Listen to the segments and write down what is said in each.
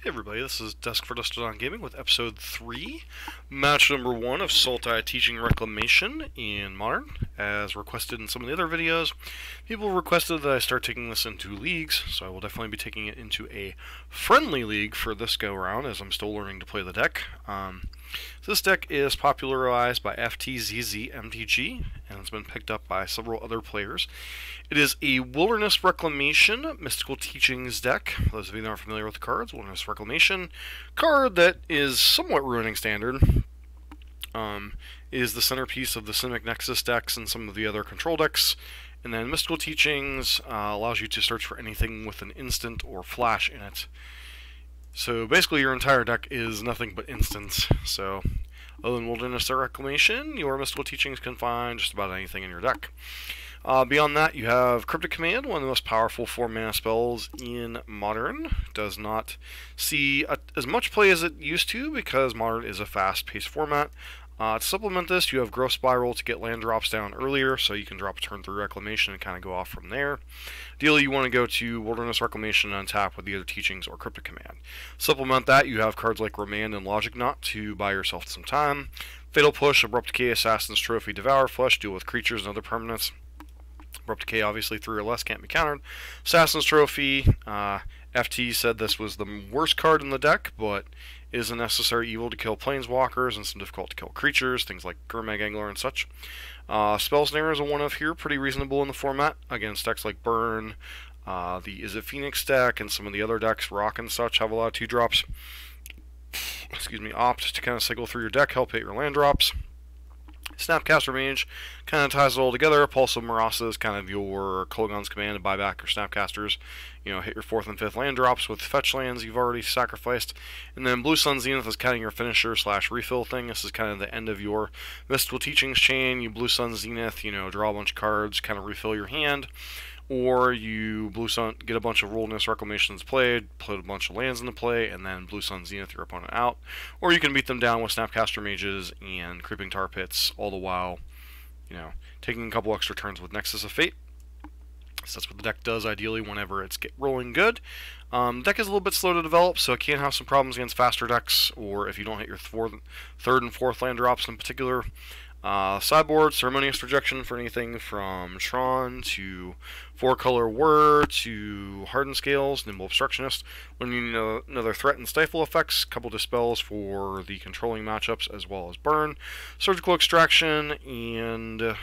Hey everybody, this is Desk for Dusted on Gaming with episode 3, match number 1 of Sultai Reclamation in Modern. As requested in some of the other videos, people requested that I start taking this into leagues, so I will definitely be taking it into a friendly league for this go-around, as I'm still learning to play the deck. This deck is popularized by FTZZMTG, and it's been picked up by several other players. It is a Wilderness Reclamation Mystical Teachings deck. For those of you that aren't familiar with the cards, Wilderness Reclamation card that is somewhat ruining Standard. Is the centerpiece of the Simic Nexus decks and some of the other control decks. And then Mystical Teachings allows you to search for anything with an instant or flash in it. So basically your entire deck is nothing but instants. So other than Wilderness Reclamation, your Mystical Teachings can find just about anything in your deck. Beyond that, you have Cryptic Command, one of the most powerful 4-mana spells in Modern. Does not see as much play as it used to because Modern is a fast-paced format. To supplement this, you have Growth Spiral to get land drops down earlier, so you can drop a turn 3 Reclamation and kind of go off from there. Ideally, you want to go to Wilderness Reclamation and untap with either Teachings or Cryptic Command. Supplement that, you have cards like Remand and Logic Knot to buy yourself some time. Fatal Push, Abrupt Decay, Assassin's Trophy, Devour Flesh, deal with creatures and other permanents. Abrupt Decay, obviously 3 or less, can't be countered. Assassin's Trophy, FT said this was the worst card in the deck, but is a necessary evil to kill planeswalkers and some difficult to kill creatures, things like Gurmag Angler and such. Spell Snare is a one of here, pretty reasonable in the format against decks like Burn, the Is It Phoenix deck, and some of the other decks, Rock and such, have a lot of 2-drops. Excuse me, Opt to kind of cycle through your deck, help hit your land drops. Snapcaster Mage kind of ties it all together. Pulse of Marasa is kind of your Kolaghan's Command to buy back your Snapcasters. You know, hit your 4th and 5th land drops with fetch lands you've already sacrificed. And then Blue Sun Zenith is kind of your finisher / refill thing. This is kind of the end of your Mystical Teachings chain. You Blue Sun Zenith, you know, draw a bunch of cards, kind of refill your hand. Or you Blue Sun, get a bunch of Wilderness Reclamations played, put a bunch of lands into play, and then Blue Sun Zenith your opponent out. Or you can beat them down with Snapcaster Mages and Creeping Tar Pits, all the while, you know, taking a couple extra turns with Nexus of Fate. So that's what the deck does ideally whenever it's rolling good. The deck is a little bit slow to develop, so it can have some problems against faster decks, or if you don't hit your 3rd and 4th land drops in particular. Sideboard, Ceremonious Rejection for anything from Tron to 4-color Whir to Hardened Scales, Nimble Obstructionist. When you need another Threat and Stifle effects, couple Dispels for the controlling matchups as well as Burn, Surgical Extraction, and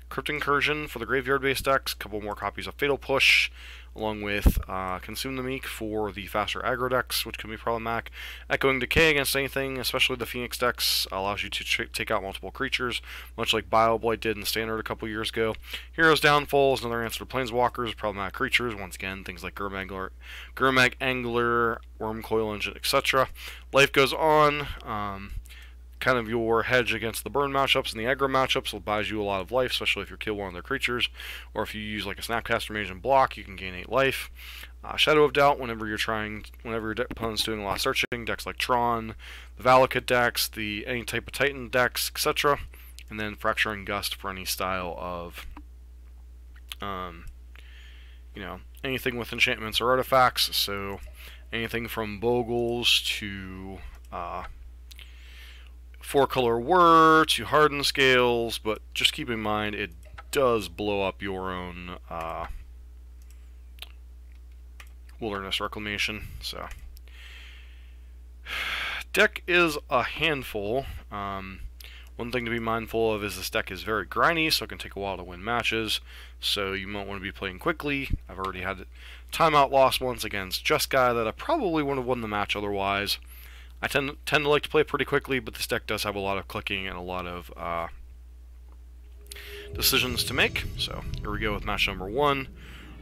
Crypt Incursion for the graveyard-based decks, couple more copies of Fatal Push, along with Consume the Meek for the faster aggro decks, which can be problematic. Echoing Decay against anything, especially the Phoenix decks, allows you to take out multiple creatures, much like Bioblight did in Standard a couple years ago. Hero's Downfall is another answer to Planeswalkers, problematic creatures, once again, things like Gurmag Angler, Wormcoil Engine, etc. Life Goes On, kind of your hedge against the burn matchups and the aggro matchups will buy you a lot of life, especially if you kill one of their creatures, or if you use like a Snapcaster Mage and block, you can gain 8 life. Shadow of Doubt, whenever your opponent's doing a lot of searching, decks like Tron, the Valakut decks, the any type of Titan decks, etc. And then Fracturing Gust for any style of, you know, anything with enchantments or artifacts. So anything from Bogles to 4-color Whir to Hardened Scales, but just keep in mind it does blow up your own Wilderness Reclamation. So deck is a handful. One thing to be mindful of is this deck is very grindy, so it can take a while to win matches. So you might want to be playing quickly. I've already had timeout loss once against Just Guy that I probably would have won the match otherwise. I tend to like to play pretty quickly, but this deck does have a lot of clicking and a lot of decisions to make. So here we go with match number 1.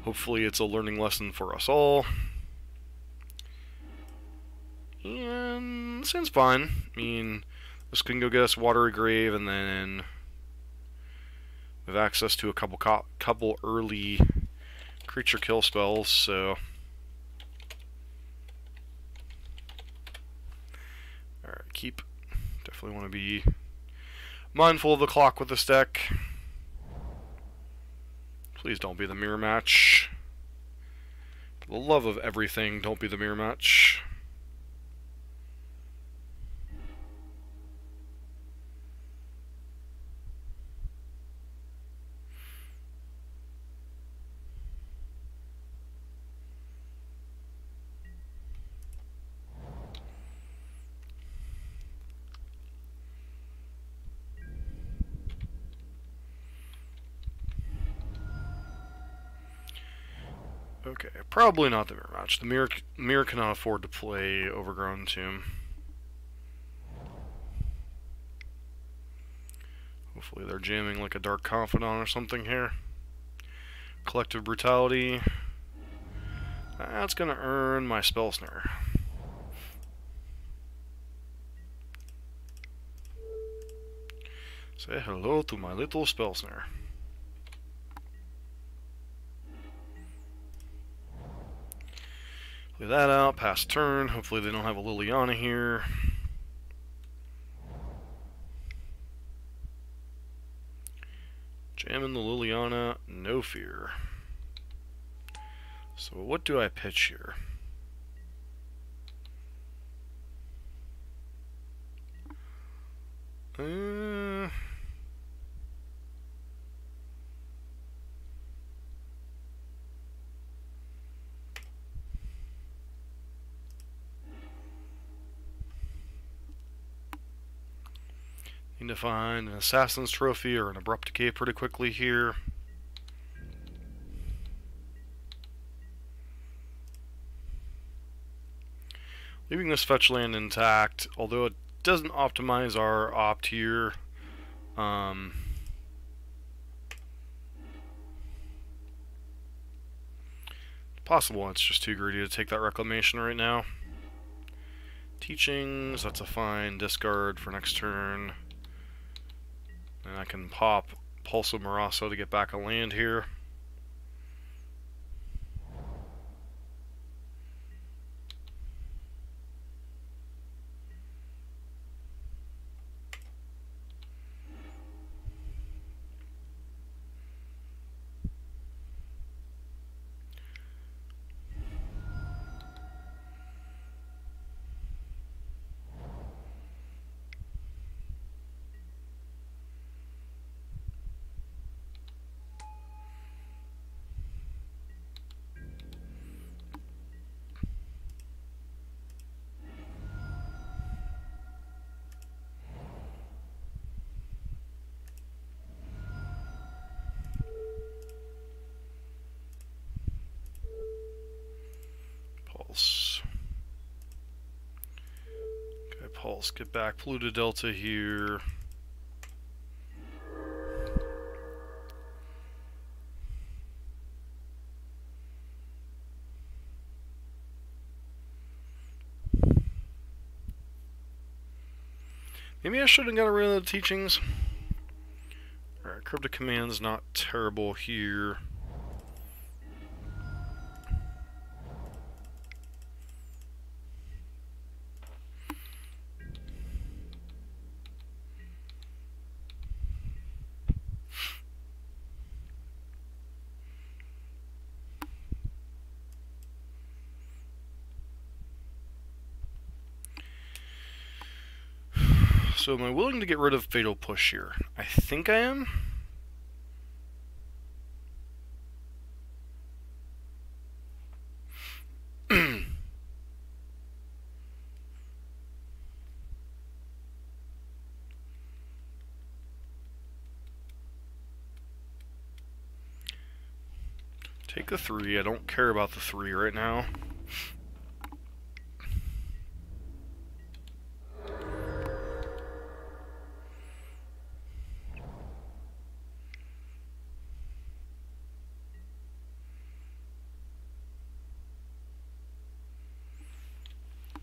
Hopefully it's a learning lesson for us all. And seems fine. I mean, this can go get us Watery Grave, and then we have access to a couple early creature kill spells, so definitely want to be mindful of the clock with this deck. Please don't be the mirror match. the love of everything, don't be the mirror match. Okay, probably not the mirror match. The mirror cannot afford to play Overgrown Tomb. Hopefully they're jamming like a Dark Confidant or something here. Collective Brutality. That's gonna earn my Spell Snare. Say hello to my little Spell Snare. Play that out, pass turn. Hopefully they don't have a Liliana here. Jamming the Liliana, no fear. So what do I pitch here? Need to find an Assassin's Trophy or an Abrupt Decay pretty quickly here. Leaving this fetch land intact, although it doesn't optimize our opt here. Possible it's just too greedy to take that Reclamation right now. Teachings, that's a fine discard for next turn. And I can pop Pulso Morasso to get back a land here. Okay, Pulse, get back Pluto Delta here. Maybe I should have got rid of the teachings. Alright, Cryptic Command's not terrible here. So am I willing to get rid of Fatal Push here? I think I am. Take the 3. I don't care about the 3 right now.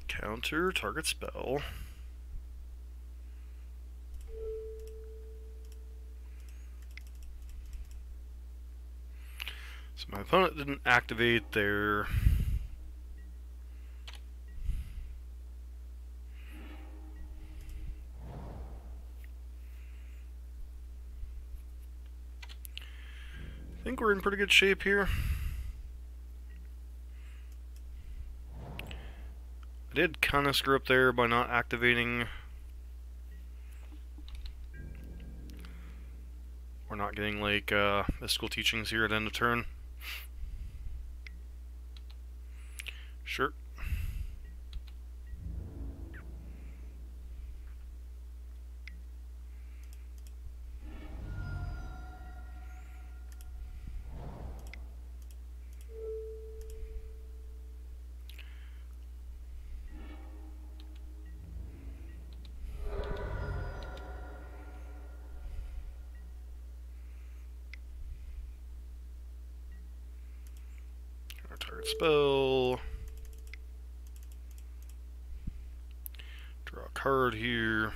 Counter target spell. So my opponent didn't activate their I think we're in pretty good shape here. I did kind of screw up there by not activating. We're not getting like mystical teachings here at end of turn. Sure. Target spell. Draw a card here.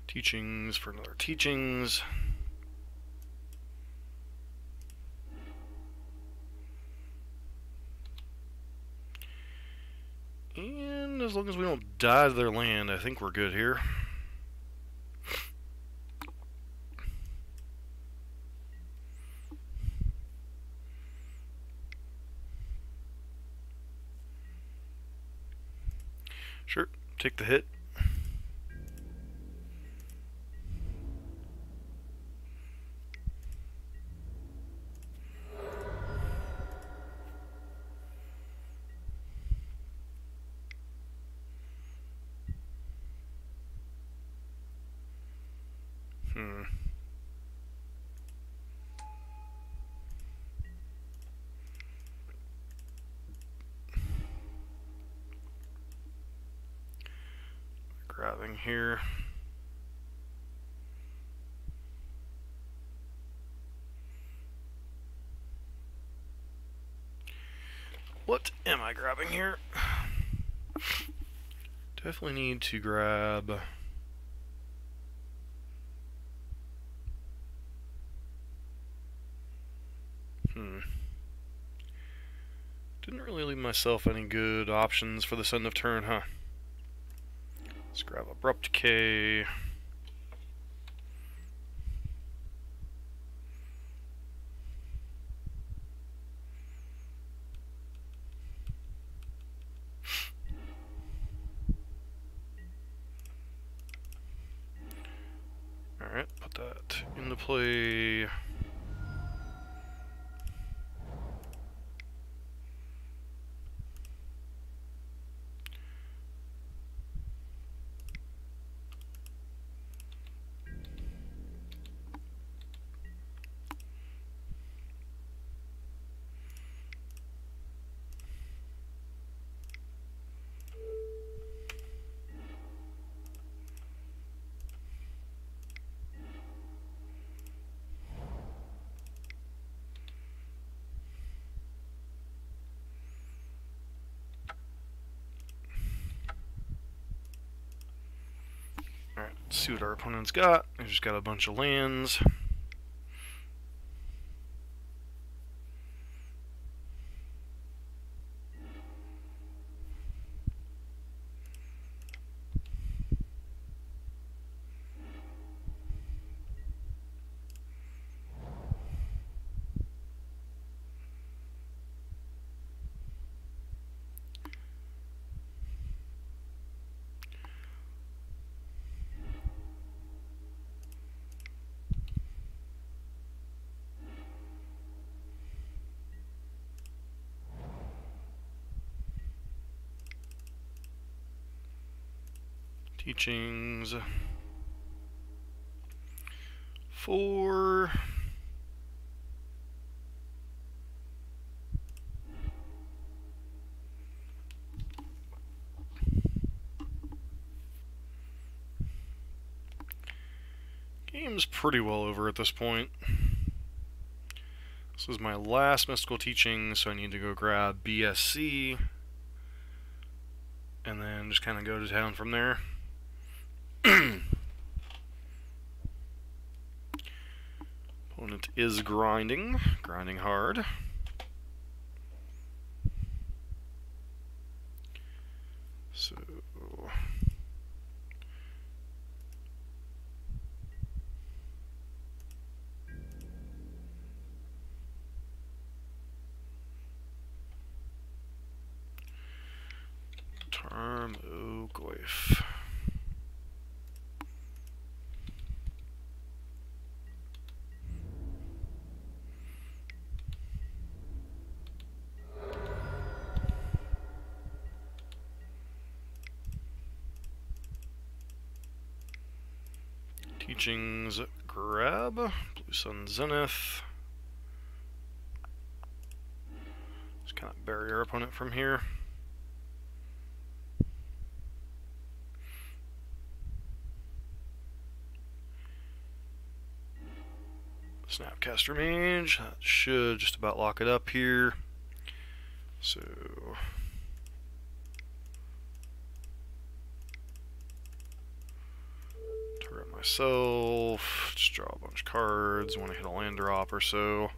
Teachings for another teachings. And as long as we don't die to their land, I think we're good here. Sure, take the hit. Grabbing here. What am I grabbing here? Definitely need to grab... Didn't really leave myself any good options for this end of turn, huh? Let's grab Abrupt Decay. Alright, put that into play. Alright, let's see what our opponent's got. He's just got a bunch of lands. Teachings. 4. Game's pretty well over at this point. This is my last mystical teaching, so I need to go grab BSC. And then just kind of go to town from there. opponent is grinding hard. So Tarmogoyf. Teachings grab. Blue Sun Zenith. Just kind of bury our opponent from here. Snapcaster Mage. That should just about lock it up here. So turret myself. Just draw a bunch of cards. Want to hit a land drop or so.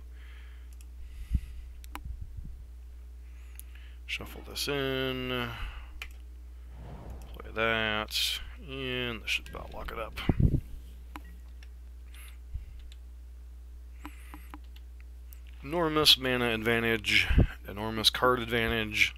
Shuffle this in. Play that. And this should about lock it up. Enormous mana advantage, enormous card advantage.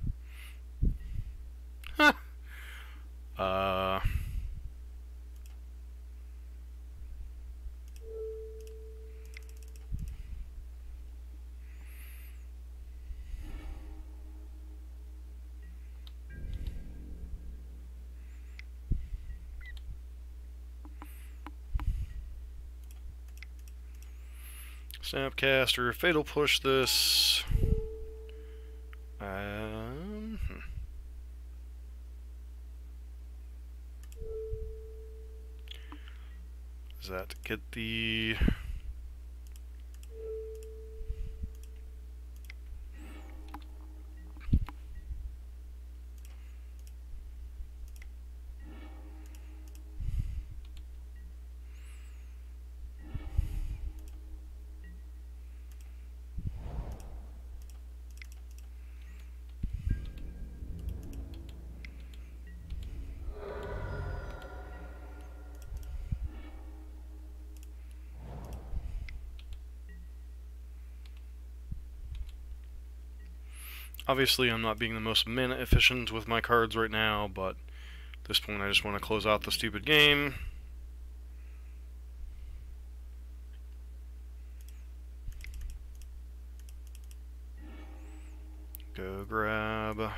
Snapcaster, Fatal Push this. Does that get the... Obviously, I'm not being the most mana efficient with my cards right now, but at this point I just want to close out the stupid game. Go grab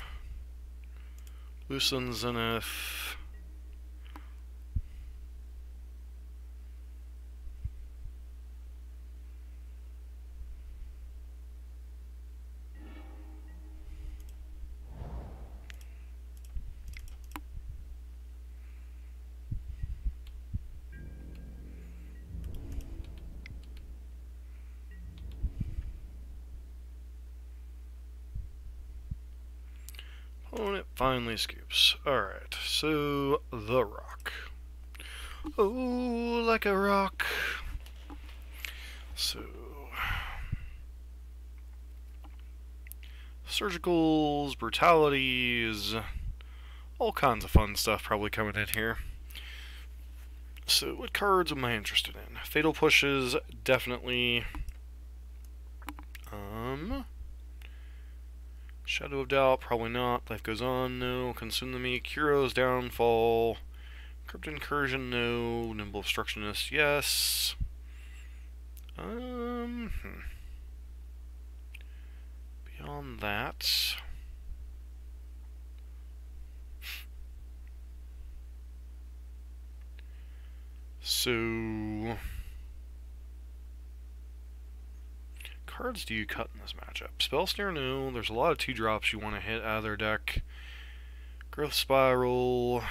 Blue Sun Zenith. Opponent finally scoops. Alright, so the rock. Oh, like a rock. So surgicals, brutalities, all kinds of fun stuff probably coming in here. So what cards am I interested in? Fatal Pushes, definitely. Shadow of Doubt, probably not. Life Goes On, no. Consume the Meek, Hero's Downfall. Crypt Incursion, no. Nimble Obstructionist, yes. Beyond that... So... cards do you cut in this matchup? Spell Snare, no. There's a lot of 2-drops you want to hit out of their deck. Growth Spiral.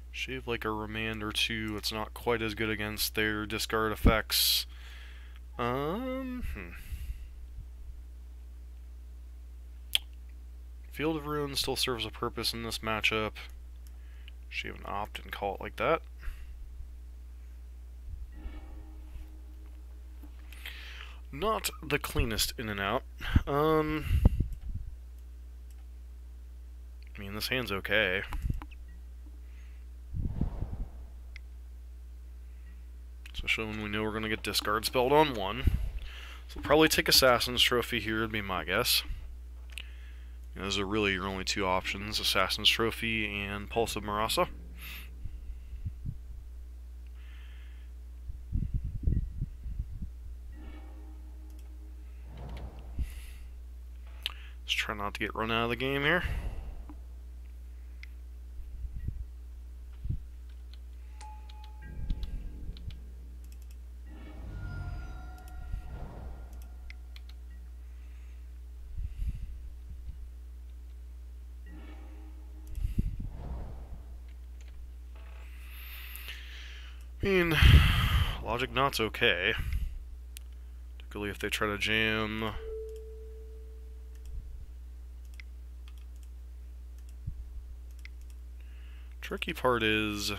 Shave like a Remand or two. It's not quite as good against their discard effects. Field of Ruin still serves a purpose in this matchup. Should even opt and call it like that. Not the cleanest in and out. I mean, this hand's okay. Especially when we know we're going to get discard spelled on one. So we'll probably take Assassin's Trophy here, would be my guess. Those are really your only two options, Assassin's Trophy and Pulse of Marasa. Let's try not to get run out of the game here. I mean, Logic Knot's okay. Particularly if they try to jam. Tricky part is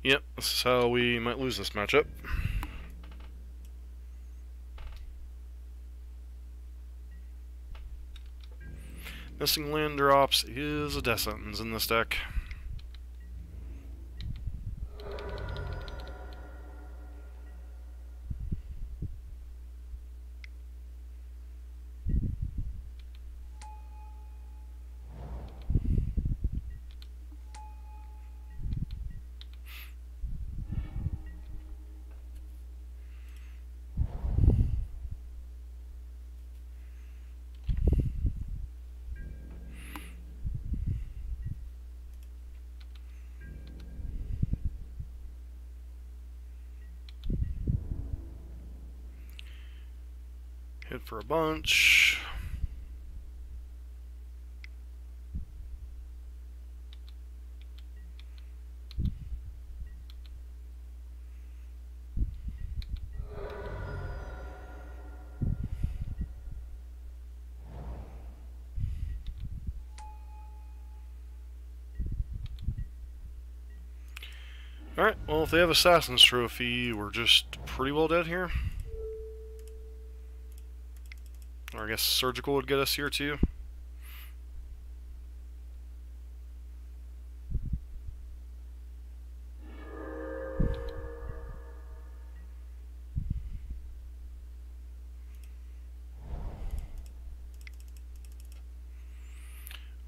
yep, this is how we might lose this matchup. Missing land drops is a death sentence in this deck. Hit for a bunch. Alright, well, if they have Assassin's Trophy, we're just pretty well dead here. Or I guess Surgical would get us here too.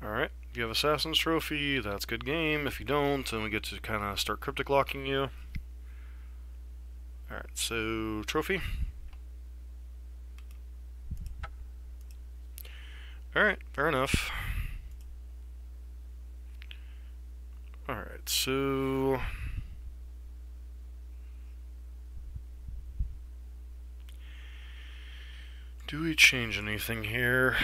Alright, if you have Assassin's Trophy, that's good game. If you don't, then we get to kind of start cryptic locking you. Alright, so Trophy. Alright, fair enough. Alright, so do we change anything here?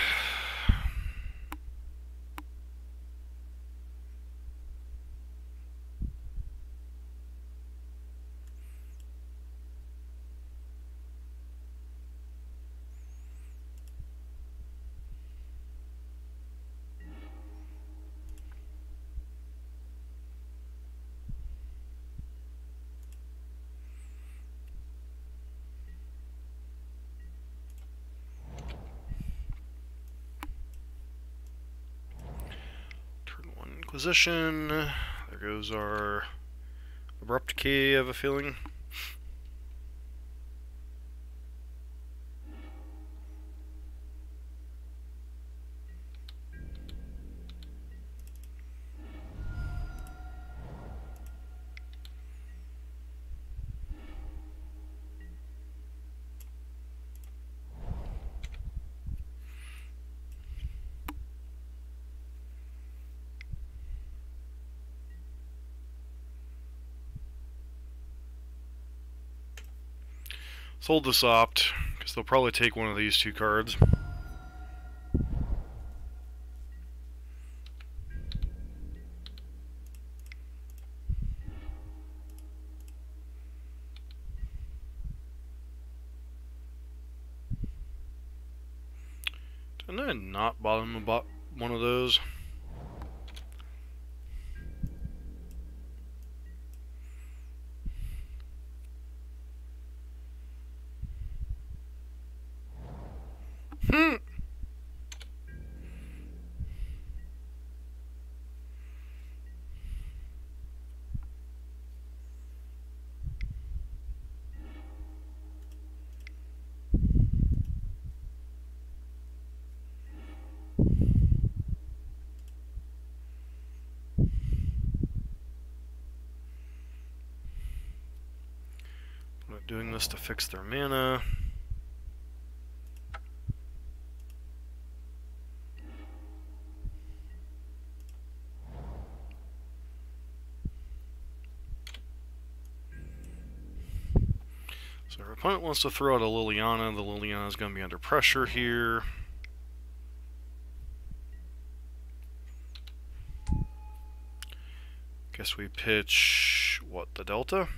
Inquisition. There goes our Abrupt Key, I have a feeling. Sold this opt, because they'll probably take one of these two cards. And then not bottom about one of those. I'm not doing this to fix their mana. So our opponent wants to throw out a Liliana. The Liliana is going to be under pressure here. Guess we pitch, what, the Delta?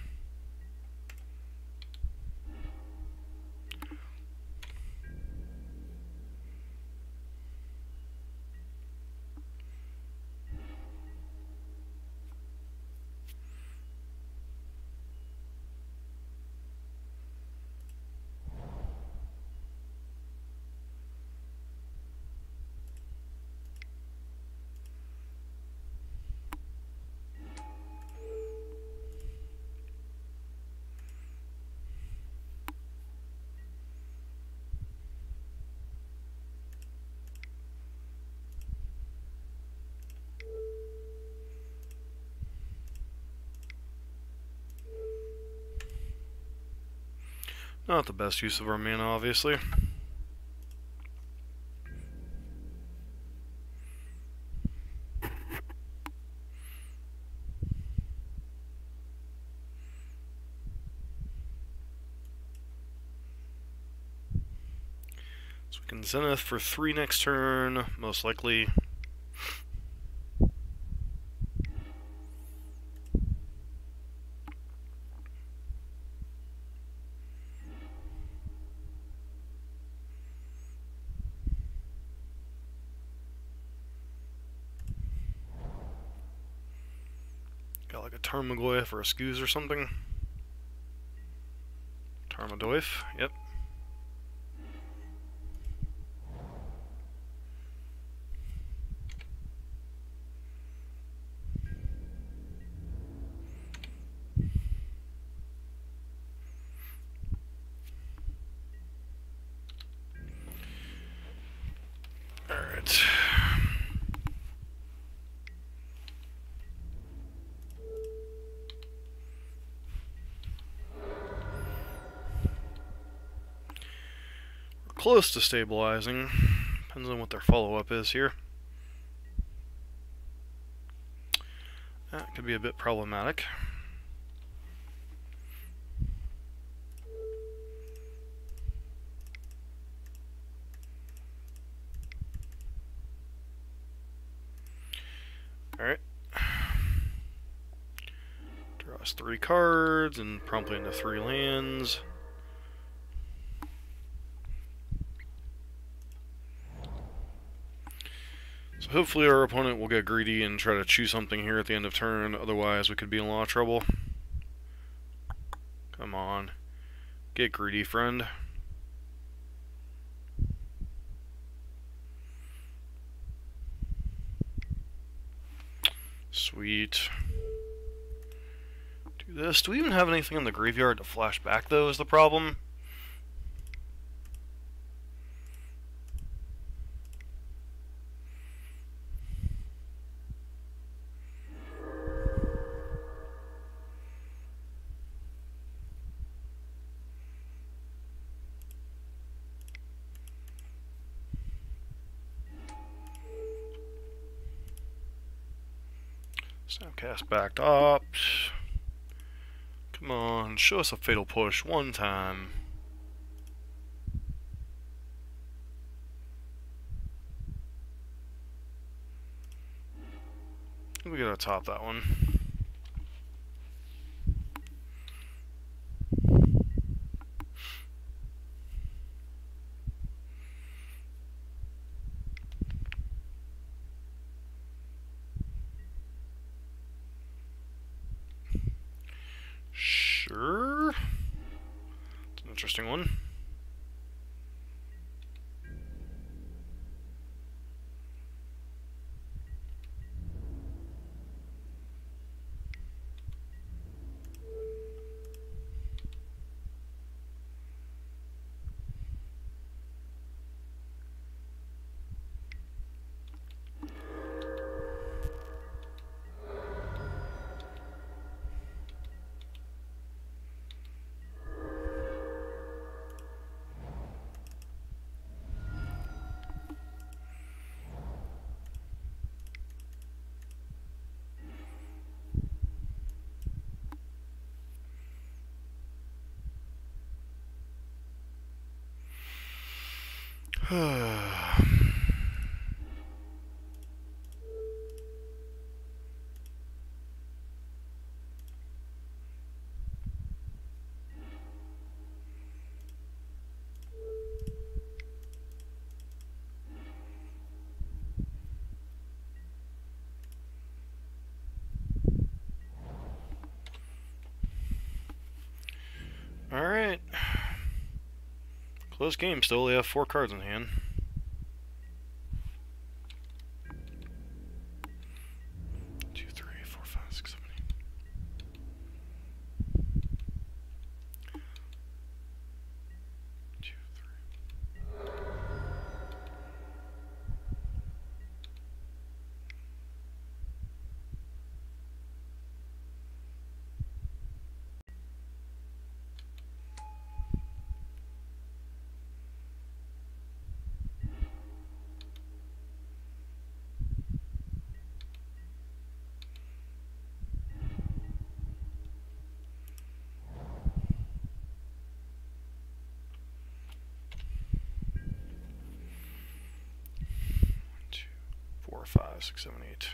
Not the best use of our mana, obviously. So we can Zenith for 3 next turn, most likely. Got like a Tarmogoyf or a Skooz or something. Tarmogoyf, yep. Alright. Close to stabilizing. Depends on what their follow-up is here. That could be a bit problematic. Alright. Draws 3 cards and promptly into 3 lands. So hopefully our opponent will get greedy and try to choose something here at the end of turn, otherwise we could be in a lot of trouble. Come on. Get greedy, friend. Sweet. Do this. Do we even have anything in the graveyard to flash back, though, is the problem? Snapcast backed up. Come on, show us a fatal push one time. We gotta top that one. Sure. It's an interesting one. Alright. Close game, still only have 4 cards in hand. Two, three, four, five, six, seven, eight. Two, three. Four, five, six, seven, eight.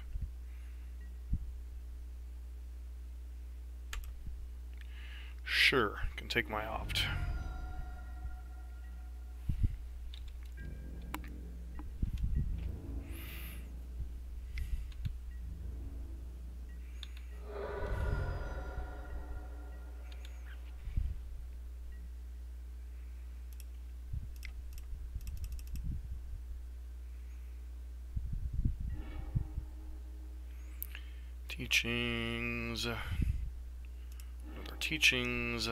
Sure, can take my opt. Teachings. Other teachings.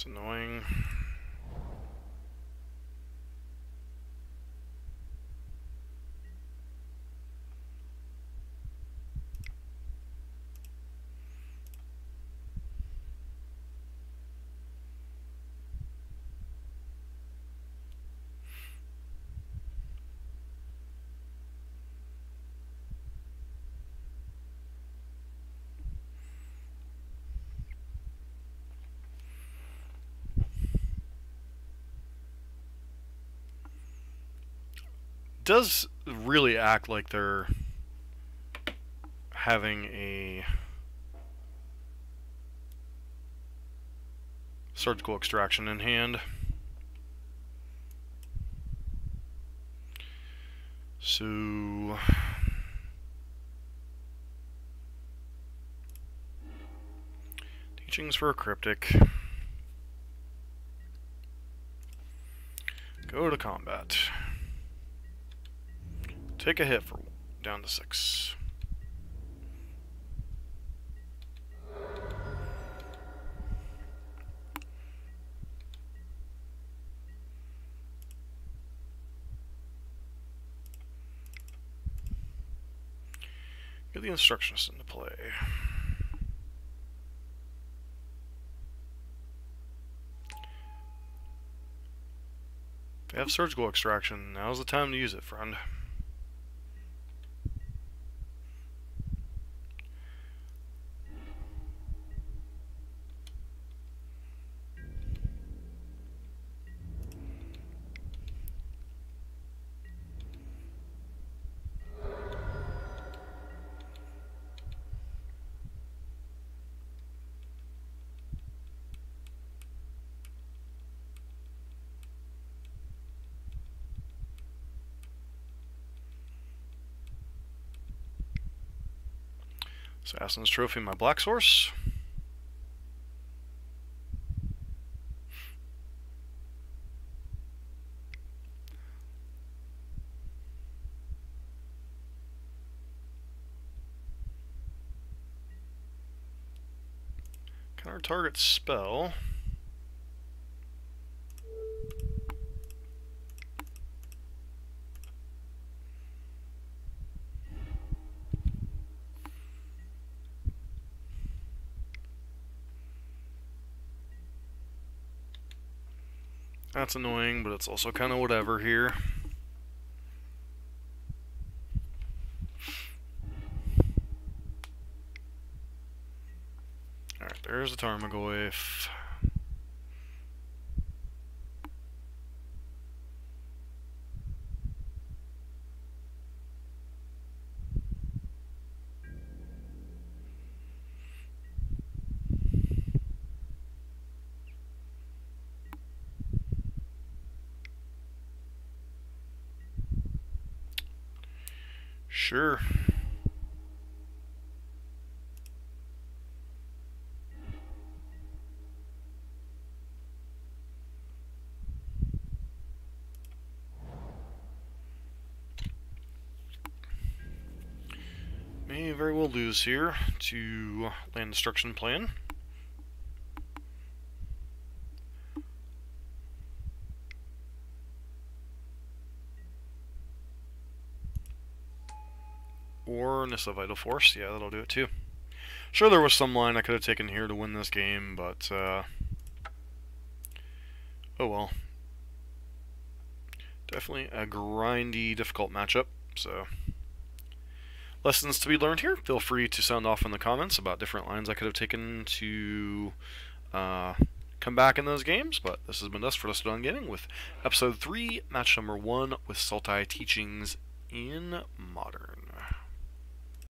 It's annoying. Does really act like they're having a surgical extraction in hand. So teachings for a cryptic. Go to combat. Take a hit for down to 6. Get the instructions into play. They have surgical extraction. Now's the time to use it, friend. Assassin's Trophy, my black source. Counter target spell. That's annoying, but it's also kind of whatever here. Alright, there's the Tarmogoyf. Sure. May very well lose here to land destruction plan. Or Nissa Vital Force, yeah, that'll do it too. Sure, there was some line I could have taken here to win this game, but, oh well. Definitely a grindy, difficult matchup, so. Lessons to be learned here. Feel free to sound off in the comments about different lines I could have taken to come back in those games, but this has been us for Dusted on Gaming with Episode 3, Match number 1 with Sultai Teachings in Modern.